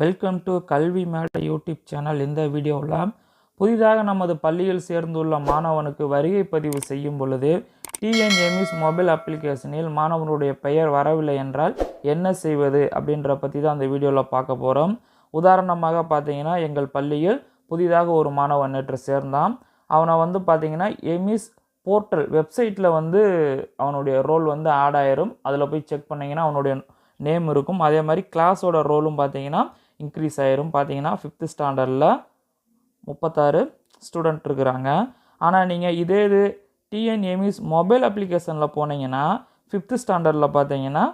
Welcome to கல்வி மேடை YouTube channel. இந்த வீடியோவில் புதிதாக நமது பள்ளியில் சேர்ந்துள்ள மாணவனுக்கு வருகை பதிவு செய்யும் பொழுது டிஎன்எம்இஸ் மொபைல் அப்ளிகேஷனில் மாணவனுடைய பெயர் வரவில்லை என்றால் என்ன செய்வது அப்படின்ற பற்றி தான் அந்த வீடியோவில் பார்க்க போகிறோம். உதாரணமாக பார்த்தீங்கன்னா, எங்கள் பள்ளியில் புதிதாக ஒரு மாணவன் நேற்று சேர்ந்தான். அவனை பார்த்தீங்கன்னா எம்இஸ் போர்ட்டல் வெப்சைட்டில் அவனுடைய ரோல் ஆட் ஆயிரும். அதில் போய் செக் பண்ணிங்கன்னா அவனுடைய நேம் இருக்கும். அதே மாதிரி கிளாஸோட ரோலும் பார்த்தீங்கன்னா இன்க்ரீஸ் ஆயிரும். பார்த்தீங்கன்னா 5th ஸ்டாண்டர்டில் 36 ஸ்டூடெண்ட் இருக்கிறாங்க. ஆனால் நீங்கள் இது டிஎன்எம்இஸ் மொபைல் அப்ளிகேஷனில் போனீங்கன்னா 5th ஸ்டாண்டர்டில் பார்த்தீங்கன்னா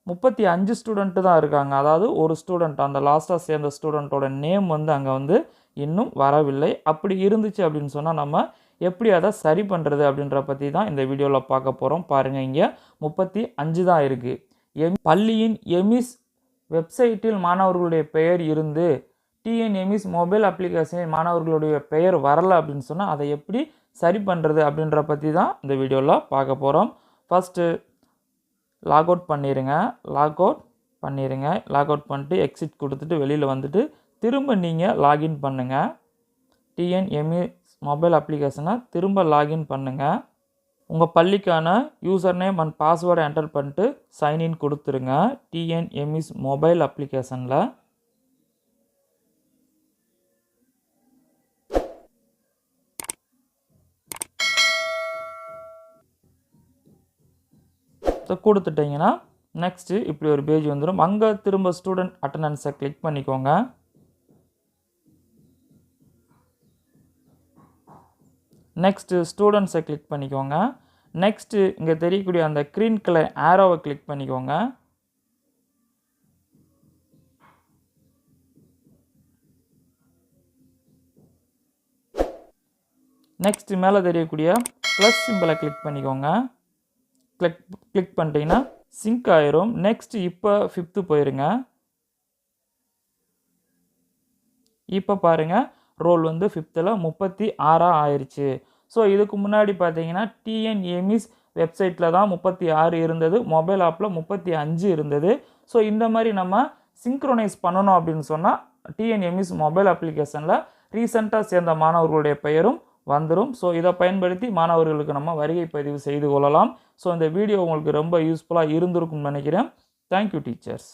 35 ஸ்டூடெண்ட்டு தான் இருக்காங்க. அதாவது ஒரு ஸ்டூடெண்ட், அந்த லாஸ்ட்டாக சேர்ந்த ஸ்டூடெண்ட்டோட நேம் அங்கே இன்னும் வரவில்லை. அப்படி இருந்துச்சு அப்படின்னு சொன்னால் நம்ம எப்படி அதை சரி பண்ணுறது அப்படின்ற பற்றி தான் இந்த வீடியோவில் பார்க்க போகிறோம். பாருங்கள், இங்கே 35 தான் இருக்குது. பள்ளியின் எம்இஸ் வெப்சைட்டில் மாணவர்களுடைய பெயர் இருந்து டிஎன்எம்இஸ் மொபைல் அப்ளிகேஷனில் மாணவர்களுடைய பெயர் வரலை அப்படின்னு சொன்னால் அதை எப்படி சரி பண்ணுறது அப்படின்ற பற்றி தான் இந்த வீடியோவில் பார்க்க போகிறோம். ஃபஸ்ட்டு லாக் அவுட் பண்ணிடுங்க. லாக் அவுட் பண்ணிட்டு எக்ஸிட் கொடுத்துட்டு வெளியில் வந்துட்டு திரும்ப நீங்கள் லாகின் பண்ணுங்கள். டிஎன்எம்இஸ் மொபைல் அப்ளிகேஷனை திரும்ப லாகின் பண்ணுங்கள். உங்கள் பள்ளிக்கான யூசர் நேம் அண்ட் பாஸ்வேர்டை என்டர் பண்ணிட்டு சைன்இன் கொடுத்துருங்க. டிஎன்எம்இஸ் மொபைல் அப்ளிகேஷனில் கொடுத்துட்டிங்கன்னா நெக்ஸ்ட்டு இப்படி ஒரு பேஜ் வந்துடும். அங்கே திரும்ப ஸ்டூடெண்ட் அட்டண்டன்ஸை கிளிக் பண்ணிக்கோங்க. நெக்ஸ்ட்டு ஸ்டூடெண்ட்ஸை கிளிக் பண்ணிக்கோங்க. நெக்ஸ்ட்டு இங்கே தெரியக்கூடிய அந்த க்ரீன் கலர் ஆரோவை கிளிக் பண்ணிக்கோங்க. நெக்ஸ்ட்டு மேலே தெரியக்கூடிய ப்ளஸ் சிம்பிளை கிளிக் பண்ணிக்கோங்க. கிளிக் பண்ணிட்டீங்கன்னா சிங்க் ஆயிரும். நெக்ஸ்ட்டு இப்போ 5th போயிருங்க. இப்போ பாருங்கள், ரோல் 5th 36 ஆயிடுச்சு. ஸோ இதுக்கு முன்னாடி பார்த்தீங்கன்னா டிஎன்எம்இஸ் வெப்சைட்டில் தான் 36 இருந்தது, மொபைல் ஆப்பில் 35 இருந்தது. ஸோ இந்த மாதிரி நம்ம சிங்க்ரோனைஸ் பண்ணணும் அப்படின்னு சொன்னால் டிஎன்எம்இஸ் மொபைல் அப்ளிகேஷனில் ரீசெண்டாக சேர்ந்த மாணவர்களுடைய பெயரும் வந்துடும். ஸோ இதை பயன்படுத்தி மாணவர்களுக்கு நம்ம வருகை பதிவு செய்து கொள்ளலாம். ஸோ இந்த வீடியோ உங்களுக்கு ரொம்ப யூஸ்ஃபுல்லாக இருந்திருக்கும்னு நினைக்கிறேன். Thank you teachers.